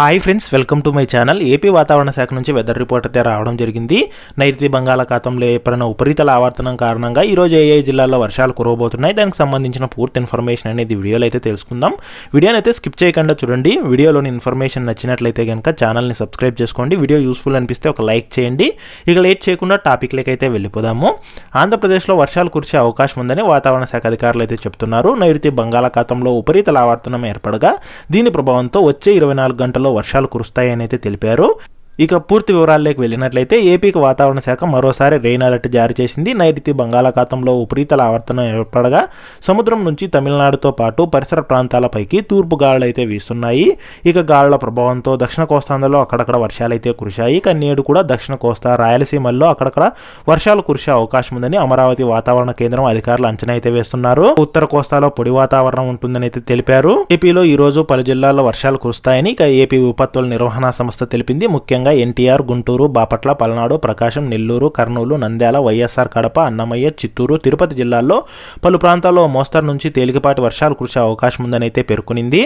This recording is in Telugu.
Hi friends, welcome to my channel. AP వాతావరణ శాఖ నుంచి వెదర్ రిపోర్ట్ అయితే రావడం జరిగింది. నైరుతి బంగాళాఖాతంలో ఏర్పడిన ఉపరితల ఆవర్తనం కారణంగా ఈరోజు ఏ జిల్లాల్లో వర్షాలు కురవబోతున్నాయి, దానికి సంబంధించిన పూర్తి ఇన్ఫర్మేషన్ అనేది వీడియోలో అయితే తెలుసుకుందాం. వీడియోని అయితే స్కిప్ చేయకుండా చూడండి. వీడియోలోని ఇన్ఫర్మేషన్ నచ్చినట్లయితే కనుక ఛానల్ని సబ్స్క్రైబ్ చేసుకోండి. వీడియో యూస్ఫుల్ అనిపిస్తే ఒక లైక్ చేయండి. ఇక లేట్ చేయకుండా టాపిక్లకి అయితే వెళ్ళిపోదాము. ఆంధ్రప్రదేశ్లో వర్షాలు కురిసే అవకాశం ఉందని వాతావరణ శాఖ అధికారులు అయితే చెప్తున్నారు. నైరుతి బంగాళాఖాతంలో ఉపరితల ఆవర్తనం ఏర్పడగా దీని ప్రభావంతో వచ్చే 24 గంటల్లో వర్షాలు కురుస్తాయని అయితే తెలిపారు. ఇక పూర్తి వివరాల్లోకి వెళ్ళినట్లయితే ఏపీకి వాతావరణ శాఖ మరోసారి రెయిన్ అలర్ట్ జారీ చేసింది. నైరుతి బంగాళాఖాతంలో ఉపరితల ఆవర్తనం ఏర్పడగా సముద్రం నుంచి తమిళనాడుతో పాటు పరిసర ప్రాంతాలపైకి తూర్పు గాలులు అయితే వీస్తున్నాయి. ఇక గాలుల ప్రభావంతో దక్షిణ కోస్తాంధ్రలో అక్కడక్కడ వర్షాలు అయితే కురిశాయి. ఇక నేడు కూడా దక్షిణ కోస్తా, రాయలసీమల్లో అక్కడక్కడ వర్షాలు కురిసే అవకాశం ఉందని అమరావతి వాతావరణ కేంద్రం అధికారులు అంచనా అయితే వేస్తున్నారు. ఉత్తర కోస్తాలో పొడి వాతావరణం ఉంటుందని అయితే తెలిపారు. ఏపీలో ఈ రోజు పలు జిల్లాల్లో వర్షాలు కురుస్తాయని ఇక ఏపీ విపత్తుల నిర్వహణ సంస్థ తెలిపింది. ముఖ్యంగా ఎన్టీఆర్, గుంటూరు, బాపట్ల, పల్నాడు, ప్రకాశం, నెల్లూరు, కర్నూలు, నంద్యాల, వైఎస్ఆర్ కడప, అన్నమయ్య, చిత్తూరు, తిరుపతి జిల్లాల్లో పలు ప్రాంతాల్లో మోస్తరు నుంచి తేలికపాటి వర్షాలు కురిసే అవకాశం ఉందని అయితే పేర్కొనింది.